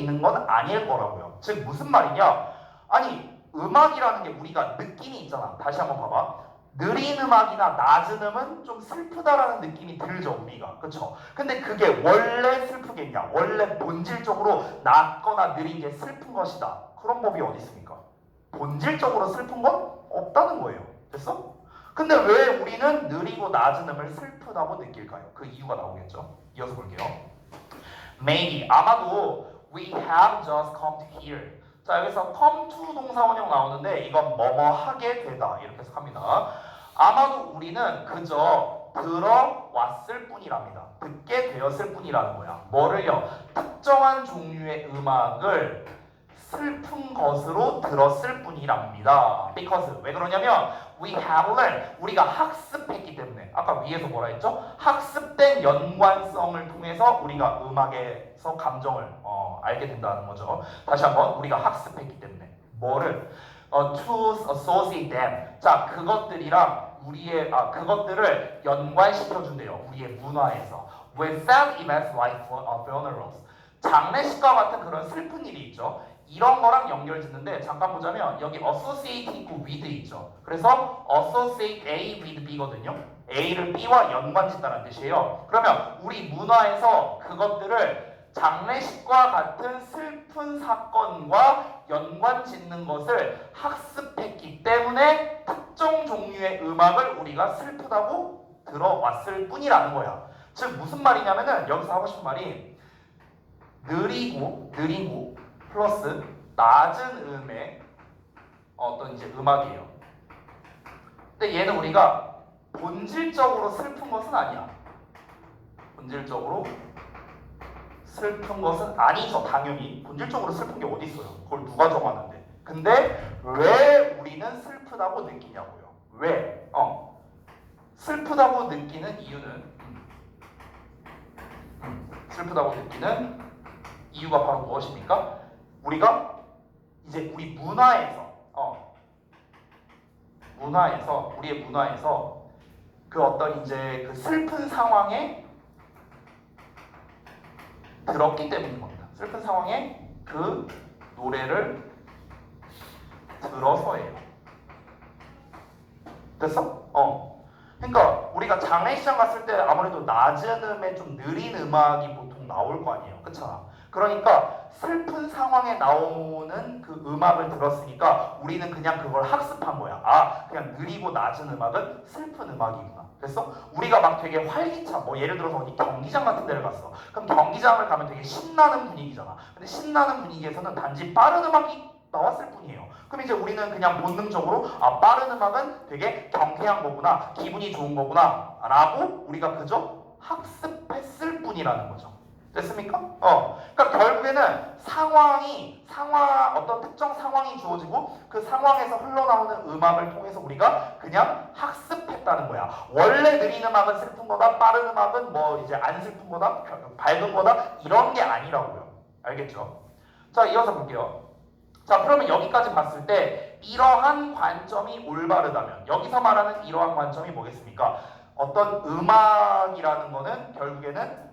있는 건 아닐 거라고요. 즉 무슨 말이냐? 아니 음악이라는 게 우리가 느낌이 있잖아. 다시 한번 봐봐. 느린 음악이나 낮은 음은 좀 슬프다라는 느낌이 들죠, 우리가. 그쵸? 근데 그게 원래 슬프겠냐? 원래 본질적으로 낮거나 느린 게 슬픈 것이다. 그런 법이 어디 있습니까? 본질적으로 슬픈 건 없다는 거예요. 됐어? 근데 왜 우리는 느리고 낮은 음을 슬프다고 느낄까요? 그 이유가 나오겠죠? 이어서 볼게요. Maybe, 아마도 we have just come to here. 자, 여기서 come to 동사 원형 나오는데 이건 뭐뭐 하게 되다 이렇게 해석합니다. 아마도 우리는 그저 들어왔을 뿐이랍니다. 듣게 되었을 뿐이라는 거야. 뭐를요? 특정한 종류의 음악을 슬픈 것으로 들었을 뿐이랍니다. Because 왜 그러냐면 we have learned 우리가 학습했기 때문에 아까 위에서 뭐라 했죠? 학습된 연관성을 통해서 우리가 음악에서 감정을 알게 된다는 거죠. 다시 한번 우리가 학습했기 때문에 뭐를 to associate them 자 그것들이랑 우리의 그것들을 연관시켜 준대요. 우리의 문화에서 with sad events like funerals 장례식과 같은 그런 슬픈 일이 있죠. 이런 거랑 연결 짓는데 잠깐 보자면 여기 associate 있고 with 있죠. 그래서 associate A with B거든요. A를 B와 연관 짓다는 뜻이에요. 그러면 우리 문화에서 그것들을 장례식과 같은 슬픈 사건과 연관 짓는 것을 학습했기 때문에 특정 종류의 음악을 우리가 슬프다고 들어왔을 뿐이라는 거야. 즉 무슨 말이냐면은 여기서 하고 싶은 말이 느리고 플러스 낮은 음의 어떤 이제 음악이에요. 근데 얘는 우리가 본질적으로 슬픈 것은 아니야. 본질적으로 슬픈 것은 아니죠. 당연히 본질적으로 슬픈 게 어디 있어요? 그걸 누가 정하는데? 근데 왜 우리는 슬프다고 느끼냐고요? 왜? 슬프다고 느끼는 이유는 슬프다고 느끼는 이유가 바로 무엇입니까? 우리가 이제 우리 문화에서 우리의 문화에서 그 어떤 이제 그 슬픈 상황에 들었기 때문인 겁니다. 슬픈 상황에 그 노래를 들어서예요. 됐어? 그러니까 우리가 장례식장 갔을 때 아무래도 낮은 음에 좀 느린 음악이 보통 나올 거 아니에요. 그렇잖아. 그러니까 슬픈 상황에 나오는 그 음악을 들었으니까 우리는 그냥 그걸 학습한 거야. 그냥 느리고 낮은 음악은 슬픈 음악이구나. 됐어? 우리가 막 되게 활기찬 예를 들어서 어디 경기장 같은 데를 갔어. 그럼 경기장을 가면 되게 신나는 분위기잖아. 근데 신나는 분위기에서는 단지 빠른 음악이 나왔을 뿐이에요. 그럼 이제 우리는 그냥 본능적으로 빠른 음악은 되게 경쾌한 거구나, 기분이 좋은 거구나 라고 우리가 그저 학습했을 뿐이라는 거죠. 됐습니까? 그러니까 결국에는 어떤 특정 상황이 주어지고 그 상황에서 흘러나오는 음악을 통해서 우리가 그냥 학습했다는 거야. 원래 느린 음악은 슬픈 거다, 빠른 음악은 이제 안 슬픈 거다, 밝은 거다 이런 게 아니라고요. 알겠죠? 자, 이어서 볼게요. 자, 그러면 여기까지 봤을 때 이러한 관점이 올바르다면 여기서 말하는 이러한 관점이 뭐겠습니까? 어떤 음악이라는 거는 결국에는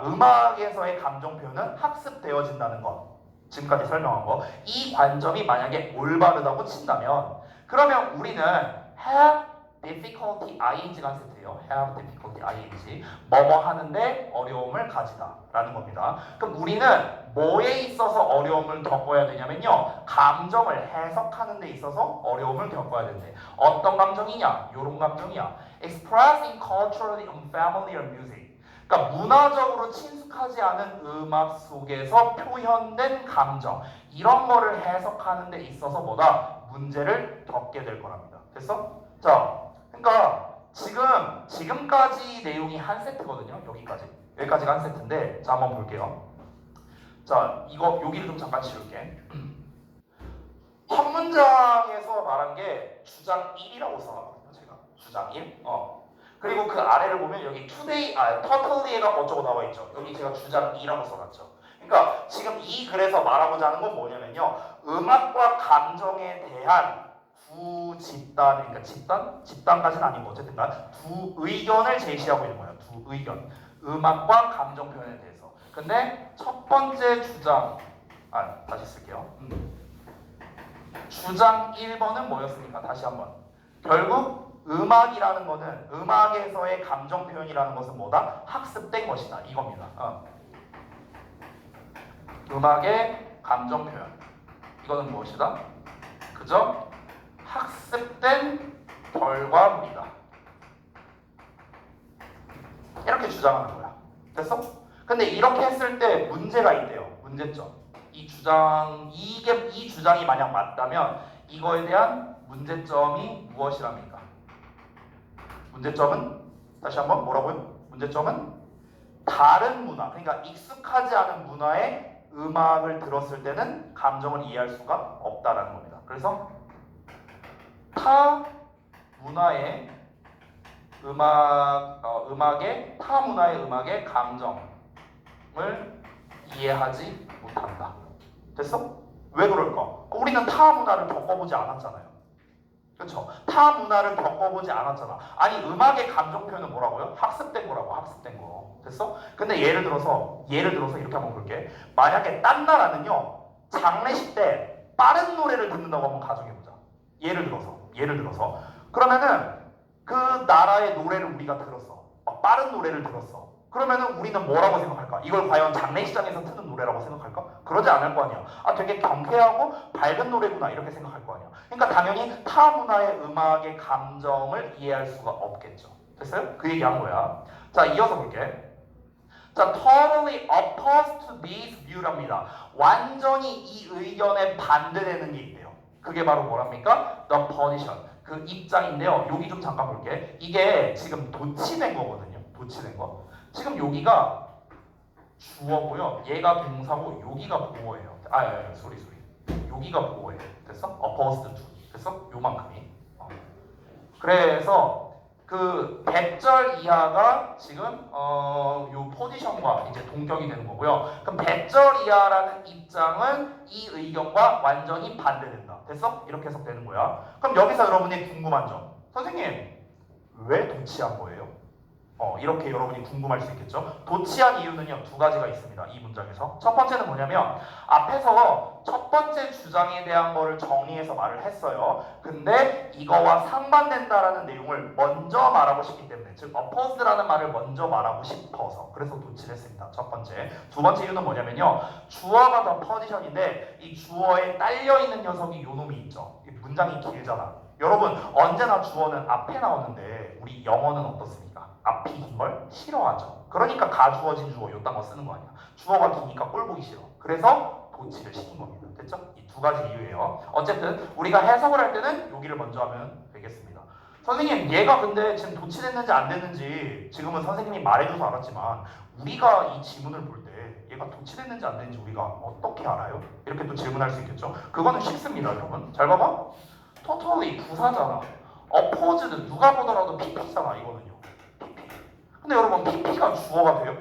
음악에서의 감정 표현은 학습되어진다는 것. 지금까지 설명한 거. 이 관점이 만약에 올바르다고 친다면 그러면 우리는 have difficulty ing가 한 세트예요. have difficulty ing. 뭐뭐 하는데 어려움을 가지다 라는 겁니다. 그럼 우리는 뭐에 있어서 어려움을 겪어야 되냐면요. 감정을 해석하는 데 있어서 어려움을 겪어야 된대. 어떤 감정이냐? 요런 감정이야. Expressing culturally unfamiliar music. 그러니까 문화적으로 친숙하지 않은 음악 속에서 표현된 감정. 이런 거를 해석하는 데 있어서 문제를 겪게 될 거랍니다. 됐어? 자, 그러니까 지금까지 내용이 한 세트거든요. 여기까지가 한 세트인데 자, 한번 볼게요. 자, 여기를 좀 잠깐 지울게. 첫 문장에서 말한 게 주장 1이라고 써놨거든요. 제가 주장 1. 그리고 그 아래를 보면 여기 totally가 어쩌고 나와 있죠. 여기 제가 주장 2라고 써놨죠. 그러니까 지금 이 글에서 말하고자 하는 건 뭐냐면요. 음악과 감정에 대한 두 집단, 그러니까 집단까지는 아니고 어쨌든간 두 의견을 제시하고 있는 거예요. 두 의견. 음악과 감정 표현에 대해서. 근데 첫 번째 주장, 다시 쓸게요. 주장 1번은 뭐였습니까? 다시 한번. 결국 음악이라는 거는, 음악에서의 감정 표현이라는 것은 뭐다? 학습된 것이다. 이겁니다. 음악의 감정 표현. 이거는 무엇이다? 그죠? 학습된 결과물이다. 이렇게 주장하는 거야. 됐어? 근데 이렇게 했을 때 문제가 있대요. 문제점. 이 주장이 만약 맞다면 이거에 대한 문제점이 무엇이랍니까? 문제점은 다시 한번 뭐라고요? 문제점은 다른 문화, 그러니까 익숙하지 않은 문화의 음악을 들었을 때는 감정을 이해할 수가 없다라는 겁니다. 그래서 타 문화의 타 문화의 음악의 감정을 이해하지 못한다. 됐어? 왜 그럴까? 우리는 타 문화를 겪어보지 않았잖아요. 그렇죠? 타 문화를 겪어보지 않았잖아. 아니 음악의 감정 표현은 뭐라고요? 학습된 거라고. 학습된 거. 됐어? 근데 예를 들어서 이렇게 한번 볼게. 만약에 딴 나라는요 장례식 때 빠른 노래를 듣는다고 한번 가정해보자. 예를 들어서 그러면은 그 나라의 노래를 우리가 들었어. 빠른 노래를 들었어. 그러면은 우리는 뭐라고 생각할까? 이걸 과연 장례식장에서 트는 노래라고 생각할까? 그러지 않을 거 아니야. 되게 경쾌하고 밝은 노래구나 이렇게 생각할 거 아니야. 그러니까 당연히 타 문화의 음악의 감정을 이해할 수가 없겠죠. 됐어요? 그 얘기한 거야. 자, 이어서 볼게. 자, totally opposed to this view랍니다. 완전히 이 의견에 반대되는 게 있대요. 그게 바로 뭐랍니까? The position. 그 입장인데요. 여기 좀 잠깐 볼게. 이게 지금 도치된 거거든요. 도치된 거. 지금 여기가 주어고요. 얘가 동사고 여기가 보어예요. 소리. 여기가 보어예요. 됐어? opposed to. 됐어? 요만큼이. 그래서 그 100절 이하가 지금 요 포지션과 이제 동격이 되는 거고요. 그럼 100절 이하라는 입장은 이 의견과 완전히 반대된다. 됐어? 이렇게 해석되는 거야. 그럼 여기서 여러분이 궁금한 점. 선생님, 왜 도치한 거예요? 이렇게 여러분이 궁금할 수 있겠죠. 도치한 이유는요 두 가지가 있습니다. 이 문장에서 첫 번째는 뭐냐면 앞에서 첫 번째 주장에 대한 거를 정리해서 말을 했어요. 근데 이거와 상반된다라는 내용을 먼저 말하고 싶기 때문에, 즉 oppose라는 말을 먼저 말하고 싶어서 그래서 도치를 했습니다. 첫 번째. 두 번째 이유는 뭐냐면요, 주어가 더 포지션인데 이 주어에 딸려있는 녀석이 요놈이 있죠. 이 문장이 길잖아. 여러분 언제나 주어는 앞에 나오는데 우리 영어는 어떻습니까? 앞이 긴 걸 싫어하죠. 그러니까 가주어진 주어 요딴 거 쓰는 거 아니야. 주어가 기니까 꼴 보기 싫어. 그래서 도치를 시킨 겁니다. 됐죠? 이 두 가지 이유예요. 어쨌든 우리가 해석을 할 때는 여기를 먼저 하면 되겠습니다. 선생님, 얘가 근데 지금 도치됐는지 안 됐는지 지금은 선생님이 말해줘서 알았지만 우리가 이 지문을 볼 때 얘가 도치됐는지 안 됐는지 우리가 어떻게 알아요? 이렇게 또 질문할 수 있겠죠? 그거는 쉽습니다, 여러분. 잘 봐봐. totally 부사잖아. opposed 누가 보더라도 pp잖아, 이거는요. pp. 근데 여러분 pp가 주어가 돼요?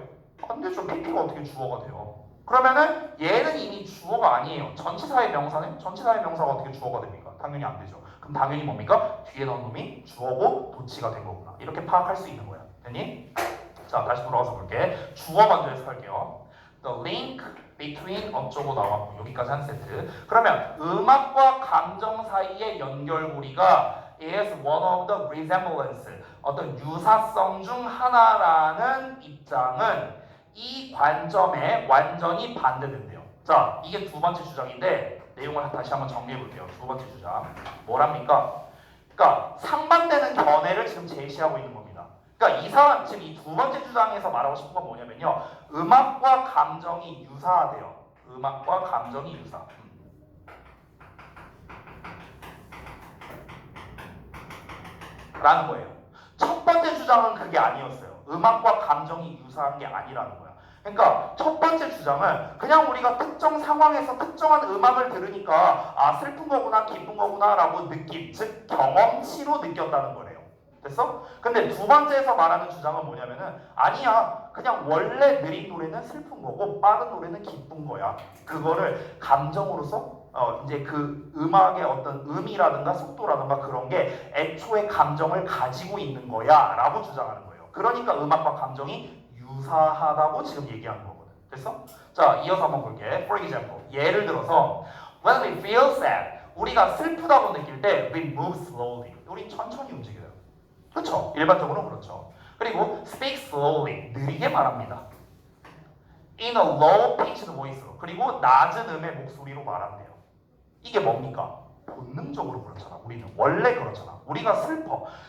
안 되죠. pp가 어떻게 주어가 돼요? 그러면은 얘는 이미 주어가 아니에요. 전치사의 명사네? 전치사의 명사가 어떻게 주어가 됩니까? 당연히 안 되죠. 그럼 당연히 뭡니까? 뒤에 넣은 놈이 주어고 도치가 된 거구나. 이렇게 파악할 수 있는 거야. 됐니? 자, 다시 돌아가서 볼게. 주어 먼저 해석할게요. The link between 어쩌고 나왔고 여기까지 한 세트. 그러면 음악과 감정 사이의 연결고리가 is one of the resemblance, 어떤 유사성 중 하나라는 입장은 이 관점에 완전히 반대된대요. 자, 이게 두 번째 주장인데 내용을 다시 한번 정리해 볼게요. 두 번째 주장 뭐랍니까? 그러니까 상반되는 견해를 지금 제시하고 있는 겁니다. 그러니까 이 사람 지금 이 두 번째 주장에서 말하고 싶은 건 뭐냐면요, 음악과 감정이 유사하대요. 음악과 감정이 유사. 라는 거예요. 첫 번째 주장은 그게 아니었어요. 음악과 감정이 유사한 게 아니라는 거야. 그러니까 첫 번째 주장은 그냥 우리가 특정 상황에서 특정한 음악을 들으니까 슬픈 거구나 기쁜 거구나 라고 느낌, 즉 경험치로 느꼈다는 거래요. 됐어? 근데 두 번째에서 말하는 주장은 뭐냐면은 아니야, 그냥 원래 느린 노래는 슬픈 거고 빠른 노래는 기쁜 거야. 그거를 감정으로서 이제 그 음악의 어떤 음이라든가 속도라든가 그런 게 애초에 감정을 가지고 있는 거야 라고 주장하는 거예요. 그러니까 음악과 감정이 유사하다고 지금 얘기하는 거거든. 됐어? 자, 이어서 한번 볼게. For example, 예를 들어서 when we feel sad, 우리가 슬프다고 느낄 때 we move slowly. 우리 천천히 움직여요. 그렇죠? 일반적으로 그렇죠. 그리고 speak slowly, 느리게 말합니다. In a low pitched voice로. 그리고 낮은 음의 목소리로 말한대요. 이게 뭡니까? 본능적으로 그렇잖아. 우리는 원래 그렇잖아. 우리가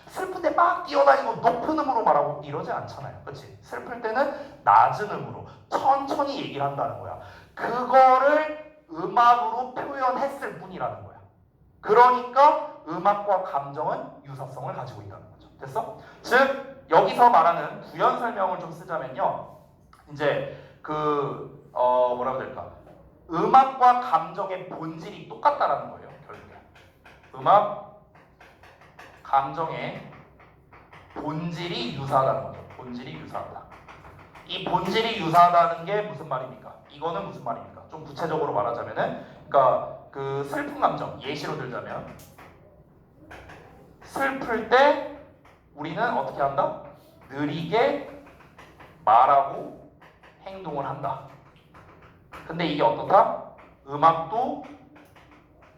슬플 때 막 뛰어다니고 높은 음으로 말하고 이러지 않잖아요. 그렇지? 슬플 때는 낮은 음으로 천천히 얘기를 한다는 거야. 그거를 음악으로 표현했을 뿐이라는 거야. 그러니까 음악과 감정은 유사성을 가지고 있다는 거죠. 됐어? 즉 여기서 말하는 부연 설명을 좀 쓰자면요. 이제 뭐라고 해야 될까? 음악과 감정의 본질이 똑같다라는 거예요. 결국에 음악, 감정의 본질이 유사하다는 거죠. 본질이 유사하다. 이 본질이 유사하다는 게 무슨 말입니까? 이거는 무슨 말입니까? 좀 구체적으로 말하자면은, 그러니까 그 슬픈 감정 예시로 들자면, 슬플 때 우리는 어떻게 한다? 느리게 말하고 행동을 한다. 근데 이게 어떻다? 음악도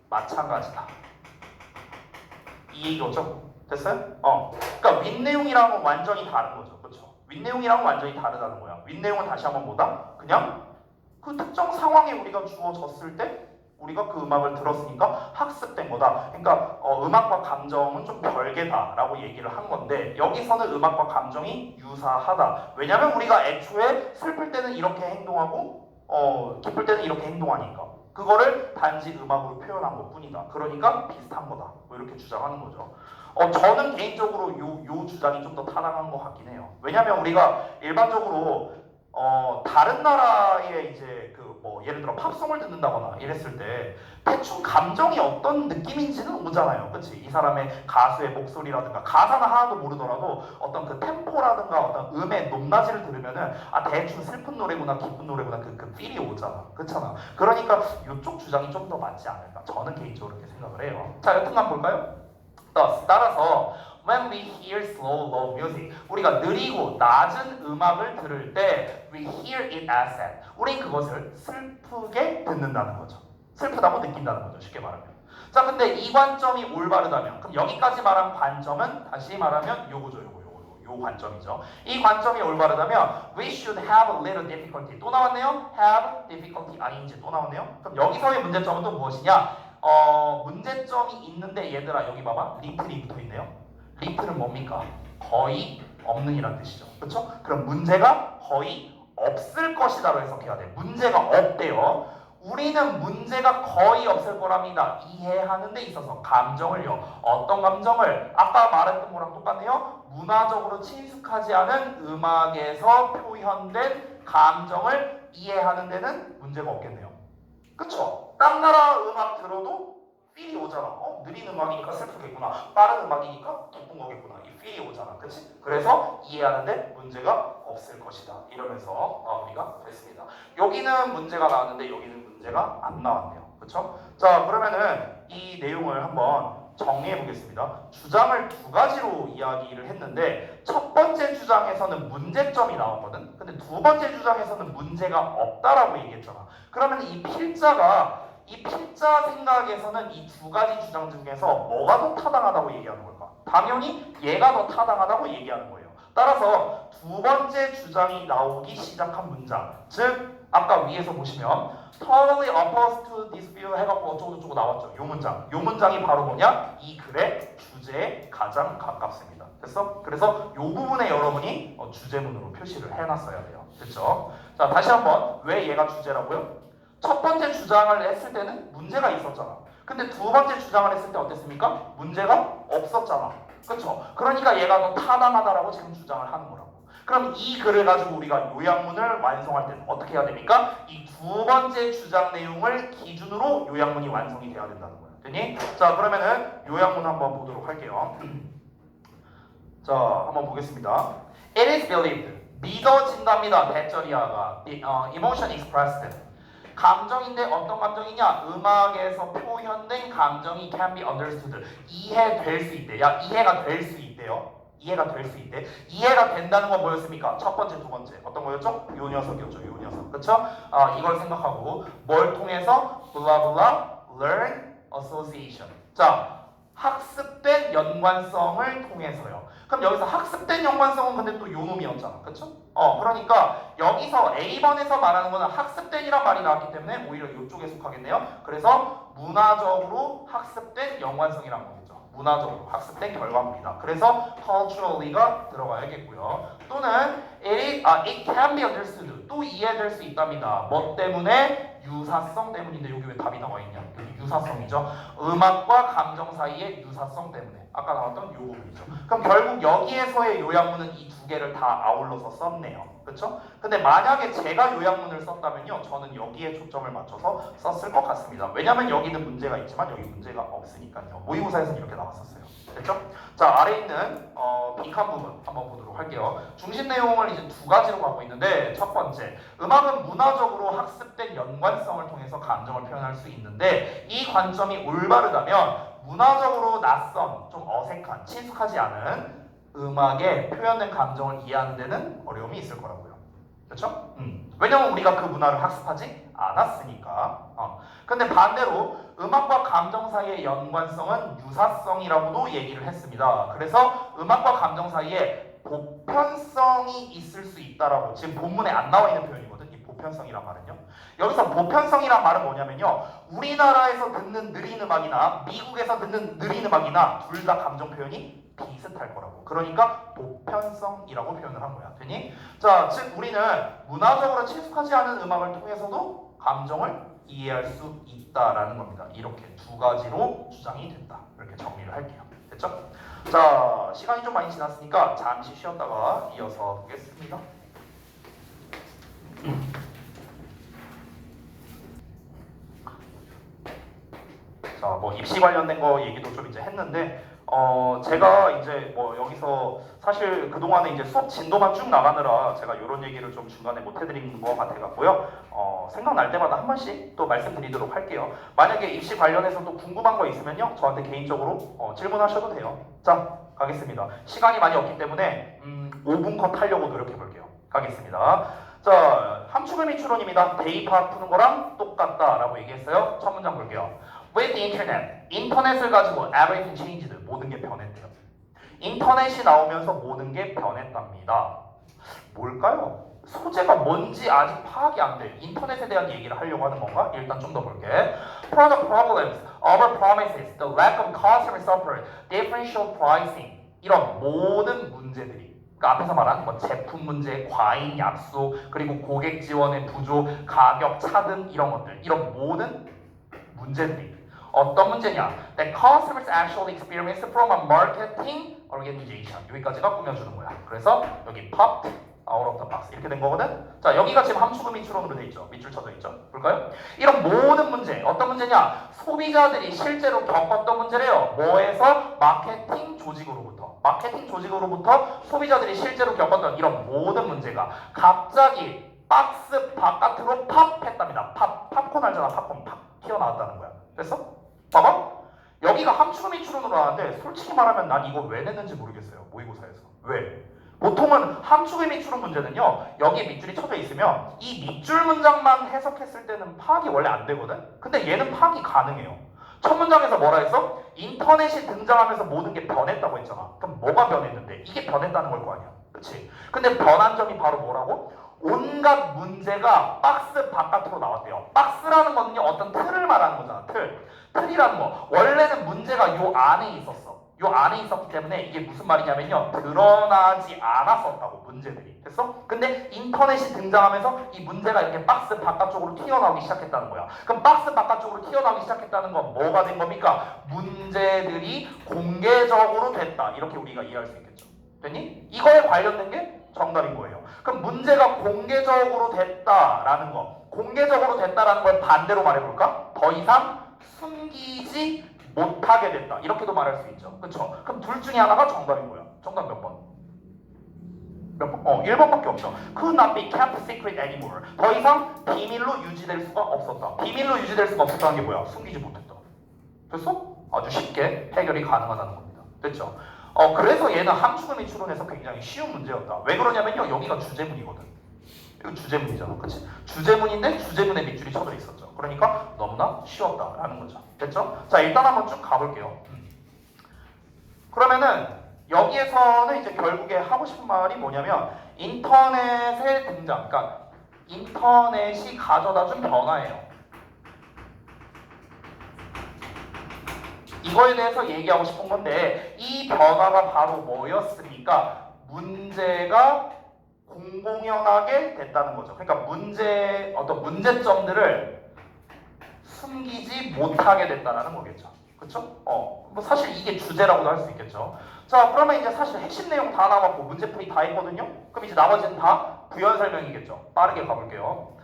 마찬가지다. 이 얘기죠. 됐어요? 그러니까 윗내용이랑은 완전히 다른 거죠. 그렇죠? 윗내용이랑은 완전히 다르다는 거야. 윗내용은 다시 한번 뭐다? 그냥 그 특정 상황에 우리가 주어졌을 때 우리가 그 음악을 들었으니까 학습된 거다. 그러니까 음악과 감정은 좀 별개다라고 얘기를 한 건데 여기서는 음악과 감정이 유사하다. 왜냐면 우리가 애초에 슬플 때는 이렇게 행동하고 기쁠 때는 이렇게 행동하니까 그거를 단지 음악으로 표현한 것뿐이다. 그러니까 비슷한 거다. 뭐 이렇게 주장하는 거죠. 저는 개인적으로 요 주장이 좀 더 타당한 것 같긴 해요. 왜냐면 우리가 일반적으로 다른 나라의 이제 뭐 예를 들어 팝송을 듣는다거나 이랬을 때 대충 감정이 어떤 느낌인지는 오잖아요. 그치? 이 사람의 가수의 목소리라든가 가사는 하나도 모르더라도 어떤 그 템포라든가 어떤 음의 높낮이를 들으면은 대충 슬픈 노래구나 기쁜 노래구나 그 필이 오잖아. 그렇잖아. 그러니까 이쪽 주장이 좀 더 맞지 않을까. 저는 개인적으로 그렇게 생각을 해요. 자, 여튼간 볼까요? 따라서 when we hear slow, low music, 우리가 느리고 낮은 음악을 들을 때 we hear it as sad. 우린 그것을 슬프게 듣는다는 거죠. 슬프다고 느낀다는 거죠. 쉽게 말하면. 자, 근데 이 관점이 올바르다면, 그럼 여기까지 말한 관점은 다시 말하면 요거죠. 요 관점이죠. 이 관점이 올바르다면 we should have a little difficulty. 또 나왔네요. have difficulty ing 또 나왔네요. 그럼 여기서의 문제점은 또 무엇이냐? 문제점이 있는데 얘들아 여기 봐봐. 리틀이 붙어있네요. 리틀은 뭡니까? 거의 없는 이란 뜻이죠. 그렇죠? 그럼 문제가 거의 없을 것이다로 해석해야 돼. 문제가 없대요. 우리는 문제가 거의 없을 거랍니다. 이해하는 데 있어서 감정을요. 어떤 감정을? 아까 말했던 거랑 똑같네요. 문화적으로 친숙하지 않은 음악에서 표현된 감정을 이해하는 데는 문제가 없겠네요. 그쵸? 딴 나라 음악 들어도 필이 오잖아. 느린 음악이니까 슬프겠구나. 빠른 음악이니까 기쁜 거겠구나. 이 필이 오잖아. 그치? 그래서 이해하는데 문제가 없을 것이다. 이러면서 마무리가 됐습니다. 여기는 문제가 나왔는데 여기는 문제가 안 나왔네요. 그쵸? 자, 그러면은 이 내용을 한번 정리해 보겠습니다. 주장을 두 가지로 이야기를 했는데 첫 번째 주장에서는 문제점이 나왔거든. 근데 두 번째 주장에서는 문제가 없다라고 얘기했잖아. 그러면 이 필자 생각에서는 이 두 가지 주장 중에서 뭐가 더 타당하다고 얘기하는 걸까? 당연히 얘가 더 타당하다고 얘기하는 거예요. 따라서 두 번째 주장이 나오기 시작한 문장, 즉 아까 위에서 보시면 totally opposed to this view 해갖고 어쩌고저쩌고 나왔죠. 요 문장이 바로 뭐냐? 이 글의 주제에 가장 가깝습니다. 됐어? 그래서 요 부분에 여러분이 주제문으로 표시를 해놨어야 돼요. 됐죠? 자, 다시 한번 왜 얘가 주제라고요? 첫 번째 주장을 했을 때는 문제가 있었잖아. 근데 두 번째 주장을 했을 때 어땠습니까? 문제가 없었잖아. 그렇죠? 그러니까 얘가 더 타당하다라고 지금 주장을 하는 거라고. 그럼 이 글을 가지고 우리가 요약문을 완성할 때는 어떻게 해야 됩니까? 이 두 번째 주장 내용을 기준으로 요약문이 완성이 돼야 된다는 거예요. 됐니? 자, 그러면은 요약문 한번 보도록 할게요. 자, 한번 보겠습니다. It is believed. 믿어진답니다. 대절이야가 emotion expressed. 감정인데 어떤 감정이냐? 음악에서 표현된 감정이 can be understood. 이해될 수 있대. 이해가 될 수 있대요. 이해가 될 수 있대. 이해가 된다는 건 뭐였습니까? 첫 번째, 두 번째. 어떤 거였죠? 요 녀석이었죠. 요 녀석. 그쵸? 이걸 생각하고 뭘 통해서? 블라블라 learn association. 자, 학습된 연관성을 통해서요. 그럼 여기서 학습된 연관성은 근데 또 요 놈이었잖아. 그쵸? 그러니까 여기서 A번에서 말하는 거는 학습된이란 말이 나왔기 때문에 오히려 이쪽에 속하겠네요. 그래서 문화적으로 학습된 연관성이란 거겠죠. 문화적으로 학습된 결과물이다. 그래서 culturally가 들어가야겠고요. 또는 it can be understood. 또 이해될 수 있답니다. 뭐 때문에? 유사성 때문인데 여기 왜 답이 나와 있냐? 여기 유사성이죠. 음악과 감정 사이의 유사성 때문에. 아까 나왔던 요 부분이죠. 그럼 결국 여기에서의 요약문은 이 두 개를 다 아울러서 썼네요. 그렇죠? 근데 만약에 제가 요약문을 썼다면요, 저는 여기에 초점을 맞춰서 썼을 것 같습니다. 왜냐면 여기는 문제가 있지만 여기 문제가 없으니까요. 모의고사에서는 이렇게 나왔었어요. 됐죠? 자, 아래에 있는 빈칸 부분 한번 보도록 할게요. 중심 내용을 이제 두 가지로 갖고 있는데, 첫 번째, 음악은 문화적으로 학습된 연관성을 통해서 감정을 표현할 수 있는데, 이 관점이 올바르다면 문화적으로 낯선, 좀 어색한, 친숙하지 않은 음악에 표현된 감정을 이해하는 데는 어려움이 있을 거라고요. 그렇죠? 왜냐면 우리가 그 문화를 학습하지 않았으니까. 근데 반대로 음악과 감정 사이의 연관성은 유사성이라고도 얘기를 했습니다. 그래서 음악과 감정 사이에 보편성이 있을 수 있다라고, 지금 본문에 안 나와 있는 표현이거든. 이 보편성이란 말은요. 여기서 보편성이란 말은 뭐냐면요, 우리나라에서 듣는 느린 음악이나 미국에서 듣는 느린 음악이나 둘 다 감정 표현이 비슷할 거라고. 그러니까 보편성이라고 표현을 한 거야. 되니? 자, 즉 우리는 문화적으로 친숙하지 않은 음악을 통해서도 감정을 이해할 수 있다라는 겁니다. 이렇게 두 가지로 주장이 된다. 이렇게 정리를 할게요. 됐죠? 자, 시간이 좀 많이 지났으니까 잠시 쉬었다가 이어서 보겠습니다. 자, 뭐 입시 관련된 거 얘기도 좀 이제 했는데, 제가 이제 뭐 여기서 사실 그동안에 이제 수업 진도만 쭉 나가느라 제가 이런 얘기를 좀 중간에 못 해드린 것 같아갖고요. 생각날 때마다 한 번씩 또 말씀드리도록 할게요. 만약에 입시 관련해서 또 궁금한 거 있으면요, 저한테 개인적으로 질문하셔도 돼요. 자, 가겠습니다. 시간이 많이 없기 때문에 5분 컷 하려고 노력해 볼게요. 가겠습니다. 자, 함축의미 추론입니다. 대입화 푸는 거랑 똑같다라고 얘기했어요. 첫 문장 볼게요. With the internet, 인터넷을 가지고 everything changed, 모든 게 변했대요. 인터넷이 나오면서 모든 게 변했답니다. 뭘까요? 소재가 뭔지 아직 파악이 안 돼. 인터넷에 대한 얘기를 하려고 하는 건가? 일단 좀 더 볼게. Product problems, over promises, the lack of customer support, differential pricing, 이런 모든 문제들이, 그러니까 앞에서 말한 뭐 제품 문제, 과잉 약속, 그리고 고객 지원의 부족, 가격 차등, 이런 것들, 이런 모든 문제들이 어떤 문제냐? That customers actually experience from a marketing organization. 여기까지가 꾸며주는 거야. 그래서 여기 popped out of the box 이렇게 된 거거든. 자, 여기가 지금 함축의미 추론으로 돼 있죠. 밑줄 쳐져 있죠. 볼까요? 이런 모든 문제, 어떤 문제냐? 소비자들이 실제로 겪었던 문제래요. 뭐에서? 마케팅 조직으로부터. 마케팅 조직으로부터 소비자들이 실제로 겪었던 이런 모든 문제가 갑자기 박스 바깥으로 팝했답니다. 팝콘 알잖아. 팝콘 팝 튀어나왔다는 거야. 됐어? 봐봐. 여기가 함축의미 추론으로 나왔는데 솔직히 말하면 난 이거 왜 냈는지 모르겠어요. 모의고사에서. 왜? 보통은 함축의미 추론 문제는요, 여기에 밑줄이 쳐져 있으면 이 밑줄 문장만 해석했을 때는 파악이 원래 안 되거든? 근데 얘는 파악이 가능해요. 첫 문장에서 뭐라 했어? 인터넷이 등장하면서 모든 게 변했다고 했잖아. 그럼 뭐가 변했는데? 이게 변했다는 걸 거 아니야. 그치? 근데 변한 점이 바로 뭐라고? 온갖 문제가 박스 바깥으로 나왔대요. 박스라는 거는요, 어떤 틀을 말하는 거잖아. 틀이라는 거. 원래는 문제가 요 안에 있었어. 요 안에 있었기 때문에 이게 무슨 말이냐면요, 드러나지 않았었다고, 문제들이. 됐어? 근데 인터넷이 등장하면서 이 문제가 이렇게 박스 바깥쪽으로 튀어나오기 시작했다는 거야. 그럼 박스 바깥쪽으로 튀어나오기 시작했다는 건 뭐가 된 겁니까? 문제들이 공개적으로 됐다. 이렇게 우리가 이해할 수 있겠죠. 됐니? 이거에 관련된 게 정답인 거예요. 그럼 문제가 공개적으로 됐다라는 거, 공개적으로 됐다라는 걸 반대로 말해볼까? 더 이상 숨기지 못하게 됐다. 이렇게도 말할 수 있죠. 그렇죠? 그럼 둘 중에 하나가 정답인 거야. 정답 몇 번? 몇 번? 1번밖에 없죠. Could not be kept secret anymore. 더 이상 비밀로 유지될 수가 없었다. 비밀로 유지될 수가 없었다는 게 뭐야? 숨기지 못했다. 됐어? 아주 쉽게 해결이 가능하다는 겁니다. 됐죠? 그래서 얘는 함축음이 추론해서 굉장히 쉬운 문제였다. 왜 그러냐면요. 여기가 주제문이거든. 이거 주제문이잖아. 그치? 주제문인데 주제문에 밑줄이 쳐져 있었죠. 그러니까 너무나 쉬웠다라는 거죠. 됐죠? 자, 일단 한번 쭉 가볼게요. 그러면은 여기에서는 이제 결국에 하고 싶은 말이 뭐냐면 인터넷의 등장, 그러니까 인터넷이 가져다준 변화예요. 이거에 대해서 얘기하고 싶은 건데 이 변화가 바로 뭐였습니까? 문제가 공공연하게 됐다는 거죠. 그러니까 어떤 문제점들을 숨기지 못하게 됐다는 거겠죠. 그렇죠? 뭐 사실 이게 주제라고도 할 수 있겠죠. 자, 그러면 이제 사실 핵심 내용 다 나왔고 문제풀이 다 했거든요. 그럼 이제 나머지는 다 부연 설명이겠죠. 빠르게 가볼게요.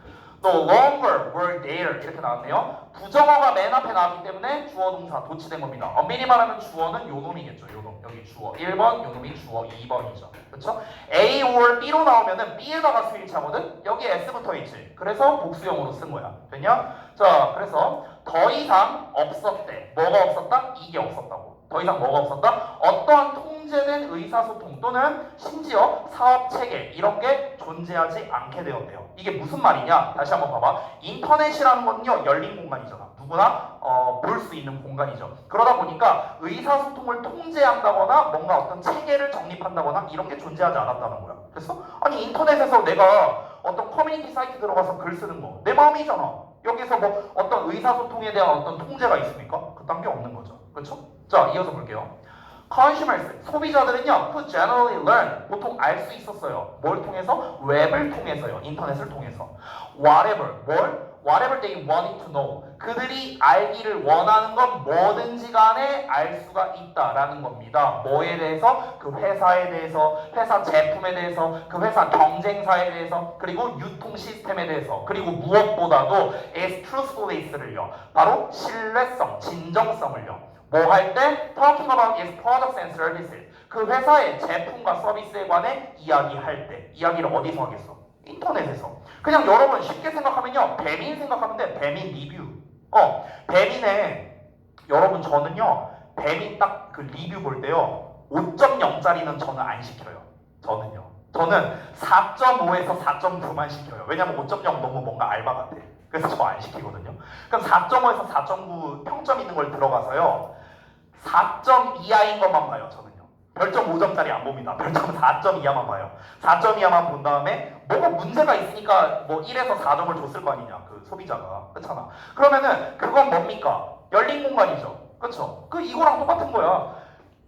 No longer were there 이렇게 나왔네요. 부정어가 맨 앞에 나왔기 때문에 주어 동사 도치된 겁니다. 엄밀히 말하면 주어는 요 놈이겠죠. 요 놈. 여기 주어 1번, 요 놈이 주어 2번이죠. 그렇죠? A or B로 나오면은 B에다가 수일차거든. 여기 S 붙어 있지. 그래서 복수형으로 쓴 거야. 됐냐? 자, 그래서 더 이상 없었대. 뭐가 없었다? 이게 없었다고. 더 이상 뭐가 없었다? 어떠한 통제된 의사소통 또는 심지어 사업체계 이런 게 존재하지 않게 되었대요. 이게 무슨 말이냐? 다시 한번 봐봐. 인터넷이라는 건요 열린 공간이잖아. 누구나 볼 수 있는 공간이죠. 그러다 보니까 의사소통을 통제한다거나 뭔가 어떤 체계를 정립한다거나 이런 게 존재하지 않았다는 거야. 그래서 아니 인터넷에서 내가 어떤 커뮤니티 사이트 들어가서 글 쓰는 거 내 마음이잖아. 여기서 뭐 어떤 의사소통에 대한 어떤 통제가 있습니까? 그딴 게 없는 거죠. 그렇죠? 자, 이어서 볼게요. consumers, 소비자들은요, who generally learn, 보통 알 수 있었어요. 뭘 통해서? 웹을 통해서요. 인터넷을 통해서. whatever they wanted to know. 그들이 알기를 원하는 건 뭐든지 간에 알 수가 있다라는 겁니다. 뭐에 대해서? 그 회사에 대해서, 회사 제품에 대해서, 그 회사 경쟁사에 대해서, 그리고 유통 시스템에 대해서, 그리고 무엇보다도 its truthfulness를요. 바로 신뢰성, 진정성을요. 뭐 할 때? Talking about its products and services. 그 회사의 제품과 서비스에 관해 이야기할 때. 이야기를 어디서 하겠어? 인터넷에서. 그냥 여러분 쉽게 생각하면요. 배민 생각하면 돼. 배민 리뷰. 배민에 여러분 저는요. 배민 딱 그 리뷰 볼 때요. 5.0짜리는 저는 안 시켜요. 저는요. 저는 4.5에서 4.9만 시켜요. 왜냐면 5.0 너무 뭔가 알바 같아. 그래서 저 안 시키거든요. 그럼 4.5에서 4.9 평점 있는 걸 들어가서요. 4점 이하인 것만 봐요. 저는요. 별점 5점짜리 안 봅니다. 별점 4점 이하만 봐요. 4점 이하만 본 다음에 뭐가 문제가 있으니까 뭐 1에서 4점을 줬을 거 아니냐. 그 소비자가. 그렇잖아. 그러면은 그건 뭡니까? 열린 공간이죠. 그렇죠? 그 이거랑 똑같은 거야.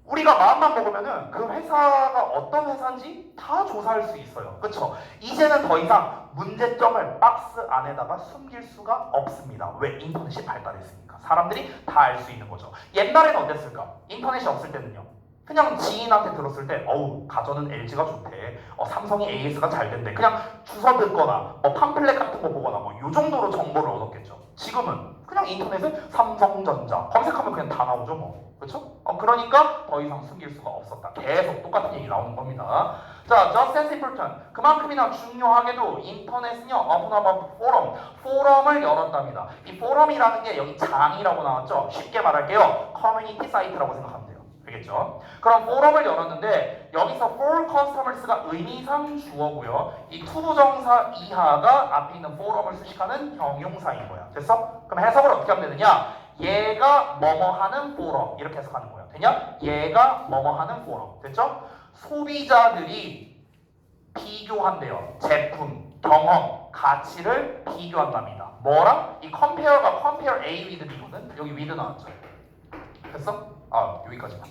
우리가 마음만 먹으면은 그 회사가 어떤 회사인지 다 조사할 수 있어요. 그렇죠? 이제는 더 이상 문제점을 박스 안에다가 숨길 수가 없습니다. 왜? 인터넷이 발달했으니까. 사람들이 다 알 수 있는 거죠. 옛날에는 어땠을까? 인터넷이 없을 때는요. 그냥 지인한테 들었을 때 어우 가전은 LG가 좋대. 삼성이 AS가 잘 된대. 그냥 주워 듣거나 뭐 팜플렛 같은 거 보거나 뭐 요 정도로 정보를 얻었겠죠. 지금은 그냥 인터넷에 삼성전자 검색하면 그냥 다 나오죠 뭐. 그렇죠? 그러니까 더 이상 숨길 수가 없었다. 계속 똑같은 얘기 나오는 겁니다. 자, just as important. 그만큼이나 중요하게도 인터넷은요, open up a forum. 포럼을 열었답니다. 이 포럼이라는 게 여기 장이라고 나왔죠? 쉽게 말할게요. 커뮤니티 사이트라고 생각하면 돼요. 알겠죠? 그럼 포럼을 열었는데 여기서 for customers가 의미상 주어고요. 이 투부정사 이하가 앞에 있는 포럼을 수식하는 형용사인 거야. 됐어? 그럼 해석을 어떻게 하면 되느냐? 얘가 뭐뭐하는 포럼 이렇게 해석하는 거야. 되냐? 얘가 뭐뭐하는 포럼. 됐죠? 소비자들이 비교한대요. 제품, 경험, 가치를 비교한답니다. 뭐랑? 이 compare가 compare A with B거든. 여기 with 나왔죠. 됐어? 여기까지만.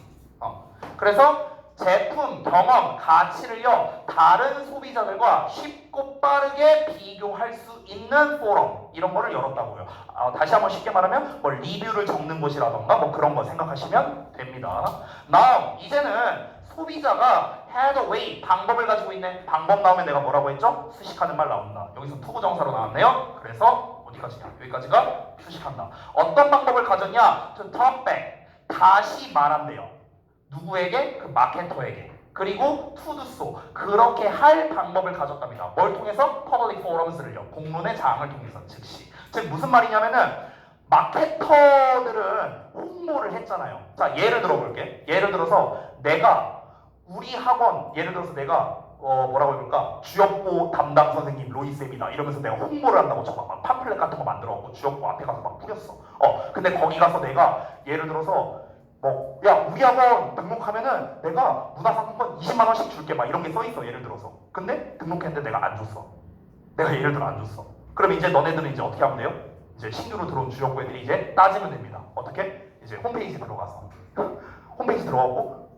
그래서 제품, 경험, 가치를요 다른 소비자들과 쉽고 빠르게 비교할 수 있는 포럼 이런 거를 열었다고요. 다시 한번 쉽게 말하면 뭐 리뷰를 적는 곳이라던가 뭐 그런 거 생각하시면 됩니다. Now 이제는 소비자가 had a way 방법을 가지고 있네. 방법 나오면 내가 뭐라고 했죠? 수식하는 말 나온다. 여기서 투부정사로 나왔네요. 그래서 어디까지냐? 여기까지가 수식한다. 어떤 방법을 가졌냐? To talk back 다시 말한대요. 누구에게? 그 마케터에게. 그리고 to do so 그렇게 할 방법을 가졌답니다. 뭘 통해서? Public forums를요. 공론의 장을 통해서 즉시. 즉 무슨 말이냐면은 마케터들은 홍보를 했잖아요. 자, 예를 들어 볼게. 예를 들어서 내가 우리 학원, 예를 들어서 내가 뭐라고 해볼까? 주역고 담당 선생님 로이쌤이다 이러면서 내가 홍보를 한다고 쳐봐. 막 팜플렛 같은 거 만들어갖고 주역고 앞에 가서 막 뿌렸어. 근데 거기 가서 내가 예를 들어서 뭐, 야, 우리 학원 등록하면은 내가 문화상품권 20만 원씩 줄게 막 이런 게 써있어. 예를 들어서. 근데 등록했는데 내가 안 줬어. 내가 예를 들어 안 줬어. 그럼 이제 너네들은 이제 어떻게 하면 돼요? 이제 신규로 들어온 주역고 애들이 이제 따지면 됩니다. 어떻게? 이제 홈페이지 들어가서 홈페이지 들어가고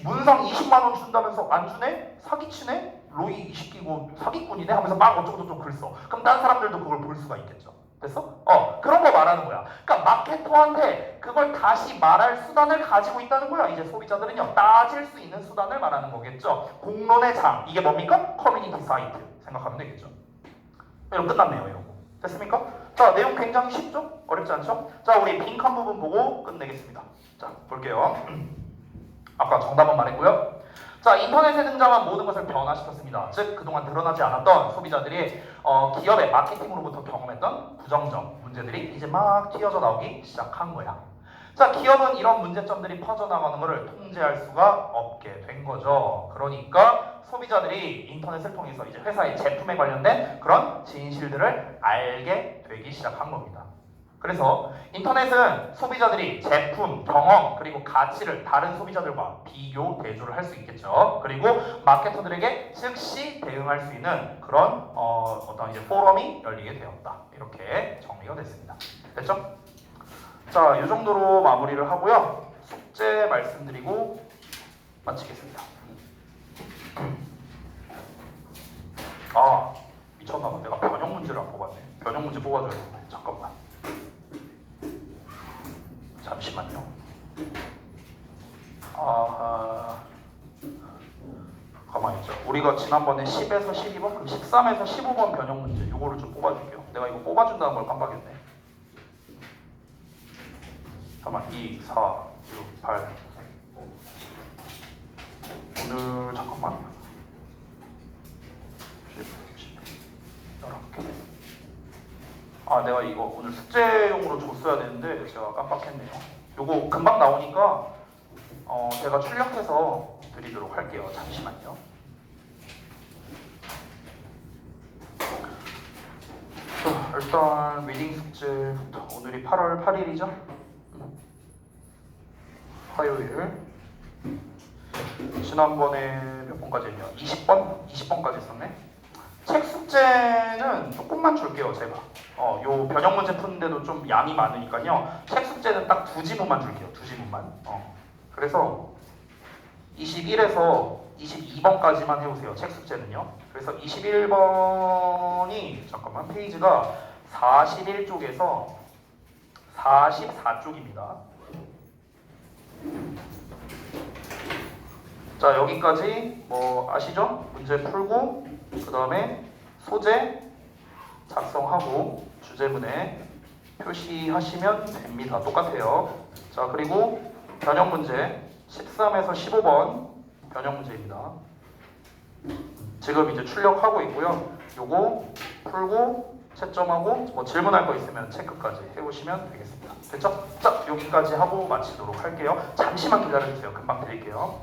문상 20만 원 준다면서 안 주네? 사기치네? 로이 이 새끼고 사기꾼이네? 하면서 막 어쩌고저쩌고 글 써. 그럼 다른 사람들도 그걸 볼 수가 있겠죠. 됐어? 그런 거 말하는 거야. 그러니까 마케터한테 그걸 다시 말할 수단을 가지고 있다는 거야. 이제 소비자들은요, 따질 수 있는 수단을 말하는 거겠죠. 공론의 장, 이게 뭡니까? 커뮤니티 사이트 생각하면 되겠죠. 이러면 끝났네요. 이러고. 됐습니까? 자, 내용 굉장히 쉽죠? 어렵지 않죠? 자, 우리 빈칸 부분 보고 끝내겠습니다. 자, 볼게요. 아까 정답은 말했고요. 자, 인터넷에 등장한 모든 것을 변화시켰습니다. 즉, 그동안 드러나지 않았던 소비자들이 기업의 마케팅으로부터 경험했던 부정적 문제들이 이제 막 튀어져 나오기 시작한 거야. 자, 기업은 이런 문제점들이 퍼져나가는 것을 통제할 수가 없게 된 거죠. 그러니까 소비자들이 인터넷을 통해서 이제 회사의 제품에 관련된 그런 진실들을 알게 되기 시작한 겁니다. 그래서 인터넷은 소비자들이 제품, 경험, 그리고 가치를 다른 소비자들과 비교, 대조를 할 수 있겠죠. 그리고 마케터들에게 즉시 대응할 수 있는 그런 어떤 이제 포럼이 열리게 되었다. 이렇게 정리가 됐습니다. 됐죠? 자, 이 정도로 마무리를 하고요. 숙제 말씀드리고 마치겠습니다. 아, 미쳤나봐. 내가 변형 문제를 안 뽑았네. 변형 문제 뽑아줘야 되는데. 잠깐만. 잠시만요. 가만히 있죠. 우리가 지난번에 10에서 12번, 그럼 13에서 15번 변형 문제 이거를 좀 뽑아줄게요. 내가 이거 뽑아준다는 걸 깜빡했네. 잠깐만. 2, 4, 6, 8 오늘 잠깐만 10, 11 내가 이거 오늘 숙제용으로 줬어야 되는데 제가 깜빡했네요. 요거 금방 나오니까 제가 출력해서 드리도록 할게요. 잠시만요. 자, 일단 리딩 숙제부터. 오늘이 8월 8일이죠? 화요일. 지난번에 몇 번까지 했냐? 20번까지 했었네. 책 숙제는 조금만 줄게요. 제가 요 변형 문제 푸는데도 좀 양이 많으니까요. 책 숙제는 딱 2지문만 줄게요. 2지문만. 그래서 21에서 22번까지만 해오세요. 책 숙제는요. 그래서 21번이 잠깐만 페이지가 41쪽에서 44쪽입니다. 자, 여기까지 뭐 아시죠? 문제 풀고 그 다음에 소재 작성하고 주제문에 표시하시면 됩니다. 똑같아요. 자, 그리고 변형 문제 13에서 15번 변형 문제입니다. 지금 이제 출력하고 있고요. 요거 풀고 채점하고 뭐 질문할 거 있으면 체크까지 해보시면 되겠습니다. 됐죠? 자, 여기까지 하고 마치도록 할게요. 잠시만 기다려주세요. 금방 드릴게요.